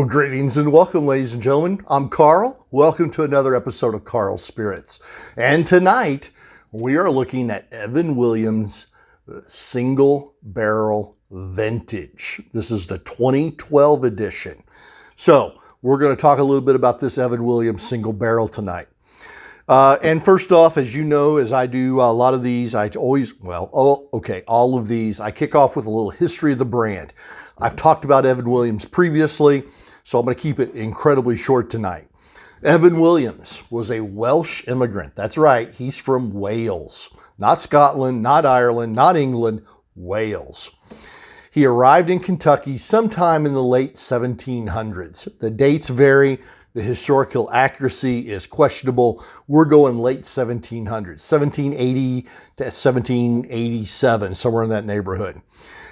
Well, greetings and welcome, ladies and gentlemen. I'm Karl. Welcome to another episode of Karl's Spirits. And tonight, we are looking at Evan Williams' Single Barrel Vintage. This is the 2012 edition. So, we're going to talk a little bit about this Evan Williams Single Barrel tonight. And first off, as you know, as I do a lot of these, all of these, I kick off with a little history of the brand. I've talked about Evan Williams previously, so I'm going to keep it incredibly short tonight. Evan Williams was a Welsh immigrant. That's right, he's from Wales. Not Scotland, not Ireland, not England, Wales. He arrived in Kentucky sometime in the late 1700s. The dates vary. The historical accuracy is questionable. We're going late 1700s, 1780 to 1787, somewhere in that neighborhood.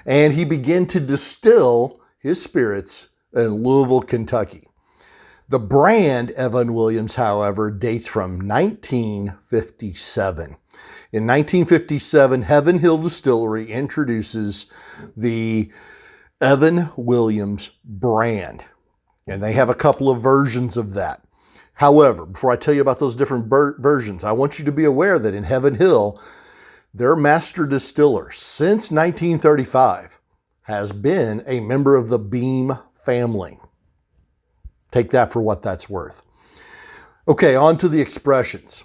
And he began to distill his spirits in Louisville, Kentucky. The brand Evan Williams, however, dates from 1957. In 1957, Heaven Hill Distillery introduces the Evan Williams brand. And they have a couple of versions of that. However, before I tell you about those different versions, I want you to be aware that in Heaven Hill, their master distiller since 1935 has been a member of the Beam family. Take that for what that's worth. Okay, on to the expressions.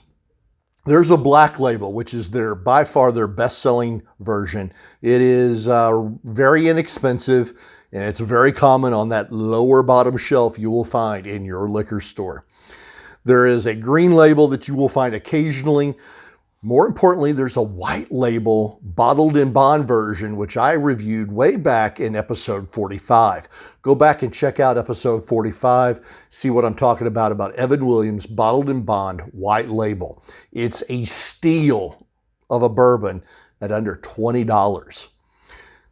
There's a black label, which is by far their best-selling version. It is very inexpensive, and it's very common on that lower bottom shelf you will find in your liquor store. There is a green label that you will find occasionally. More importantly, there's a white label bottled in bond version, which I reviewed way back in episode 45. Go back and check out episode 45, see what I'm talking about Evan Williams bottled in bond white label. It's a steal of a bourbon at under $20.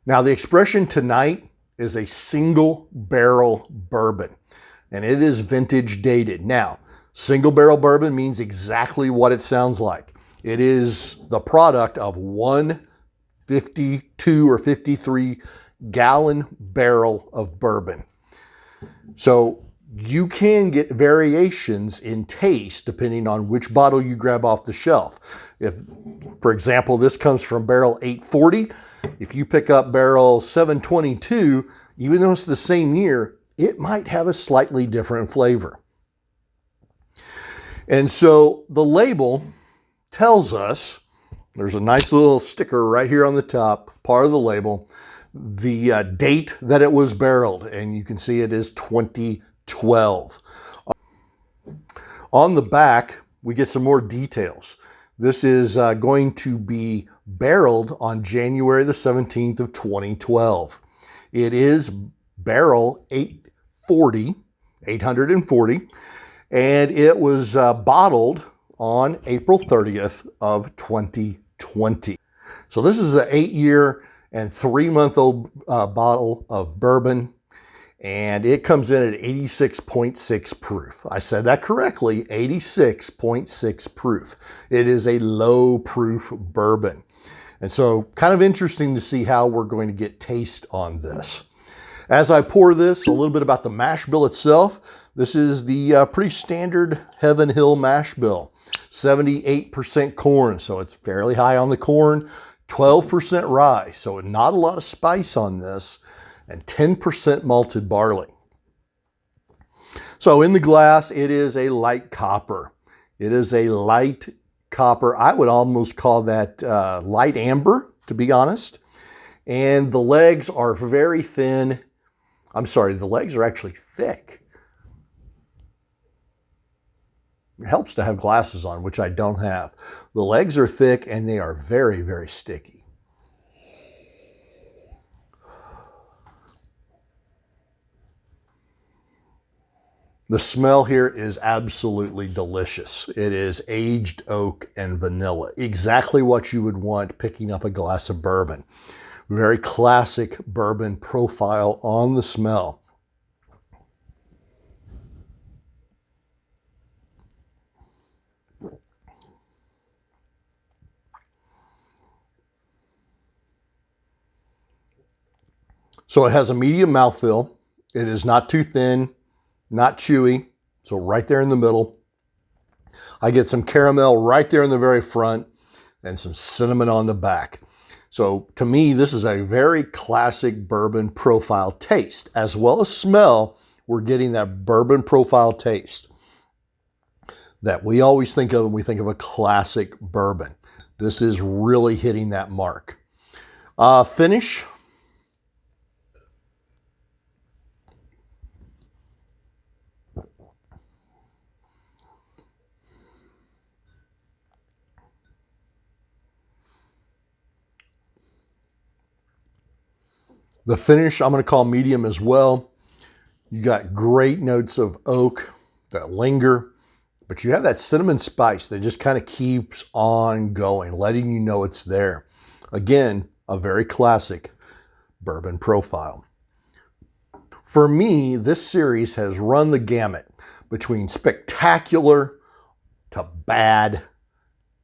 Now, the expression tonight is a single barrel bourbon, and it is vintage dated. Now, single barrel bourbon means exactly what it sounds like. It is the product of one 52 or 53 gallon barrel of bourbon. So you can get variations in taste depending on which bottle you grab off the shelf. If, for example, this comes from barrel 840, if you pick up barrel 722, even though it's the same year, it might have a slightly different flavor. And so the label tells us, there's a nice little sticker right here on the top, part of the label, the date that it was barreled, and you can see it is 2012. On the back, we get some more details. This is going to be barreled on January the 17th of 2012. It is barrel 840, and it was bottled on April 30th of 2020. So this is an 8-year and 3-month-old bottle of bourbon, and it comes in at 86.6 proof. I said that correctly, 86.6 proof. It is a low proof bourbon. And so kind of interesting to see how we're going to get taste on this. As I pour this, a little bit about the mash bill itself. This is the pretty standard Heaven Hill mash bill. 78% corn, so it's fairly high on the corn. 12% rye, so not a lot of spice on this. And 10% malted barley. So in the glass, it is a light copper. It is a light copper. I would almost call that light amber, to be honest. And the legs are very thin. I'm sorry, the legs are actually thick. It helps to have glasses on, which I don't have. The legs are thick and they are very, very sticky. The smell here is absolutely delicious. It is aged oak and vanilla. Exactly what you would want picking up a glass of bourbon. Very classic bourbon profile on the smell. So it has a medium mouthfeel. It is not too thin. not chewy, so right there in the middle. I get some caramel right there in the very front and some cinnamon on the back. So to me, this is a very classic bourbon profile taste. As well as smell, we're getting that bourbon profile taste that we always think of when we think of a classic bourbon. This is really hitting that mark. Finish. The finish I'm going to call medium as well. You got great notes of oak that linger, but you have that cinnamon spice that just kind of keeps on going, letting you know it's there. Again, a very classic bourbon profile. For me, this series has run the gamut between spectacular to bad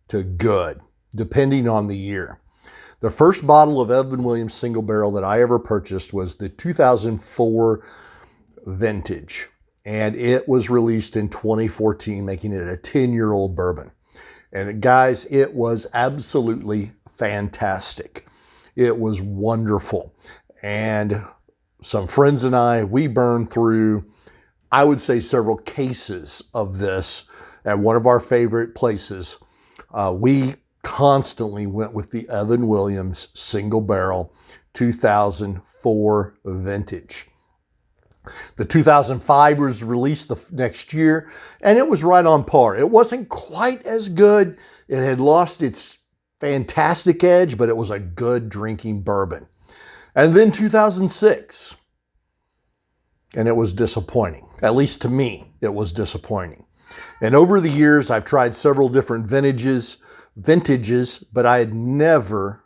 to good, depending on the year. The first bottle of Evan Williams single barrel that I ever purchased was the 2004 vintage, and it was released in 2014, making it a 10-year-old bourbon. And guys, it was absolutely fantastic. It was wonderful. And some friends and I, we burned through, I would say, several cases of this at one of our favorite places. We constantly went with the Evan Williams single barrel 2004 vintage. The 2005 was released the next year, and it was right on par. It wasn't quite as good. It had lost its fantastic edge, but it was a good drinking bourbon. And then 2006, and it was disappointing. At least to me, it was disappointing. And over the years, I've tried several different vintages, but I had never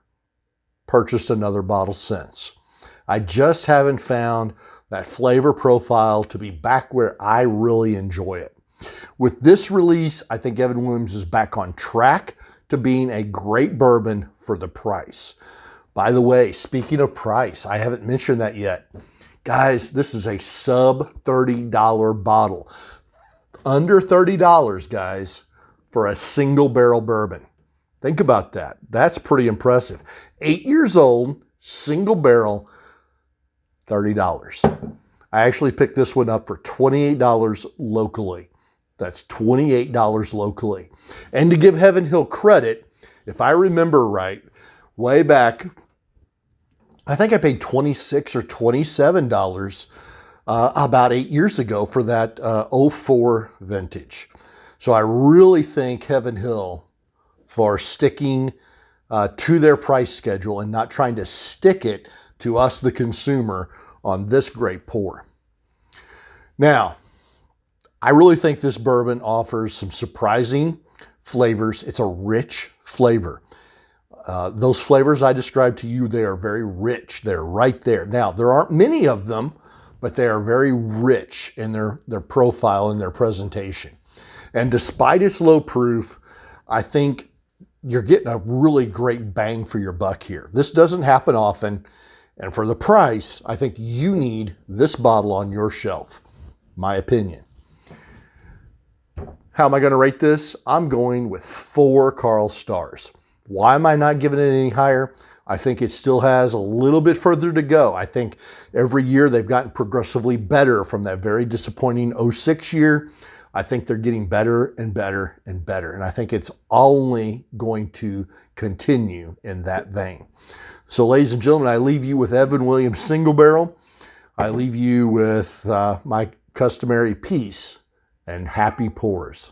purchased another bottle since. I just haven't found that flavor profile to be back where I really enjoy it. With this release, I think Evan Williams is back on track to being a great bourbon for the price. By the way, speaking of price, I haven't mentioned that yet. Guys, this is a sub $30 bottle. Under $30, guys, for a single barrel bourbon. Think about that. That's pretty impressive. 8 years old, single barrel, $30. I actually picked this one up for $28 locally. That's $28 locally. And to give Heaven Hill credit, if I remember right, way back, I think I paid $26 or $27 about 8 years ago for that 04 vintage. So I really thank Heaven Hill for sticking to their price schedule and not trying to stick it to us, the consumer, on this great pour. Now, I really think this bourbon offers some surprising flavors. It's a rich flavor. Those flavors I described to you, they are very rich. They're right there. Now, there aren't many of them, but they are very rich in their profile and their presentation. And despite its low proof, I think you're getting a really great bang for your buck here. This doesn't happen often. And for the price, I think you need this bottle on your shelf, my opinion. How am I going to rate this? I'm going with 4 Karl stars. Why am I not giving it any higher? I think it still has a little bit further to go. I think every year they've gotten progressively better from that very disappointing 06 year. I think they're getting better and better and better. And I think it's only going to continue in that vein. So ladies and gentlemen, I leave you with Evan Williams Single Barrel. I leave you with my customary peace and happy pours.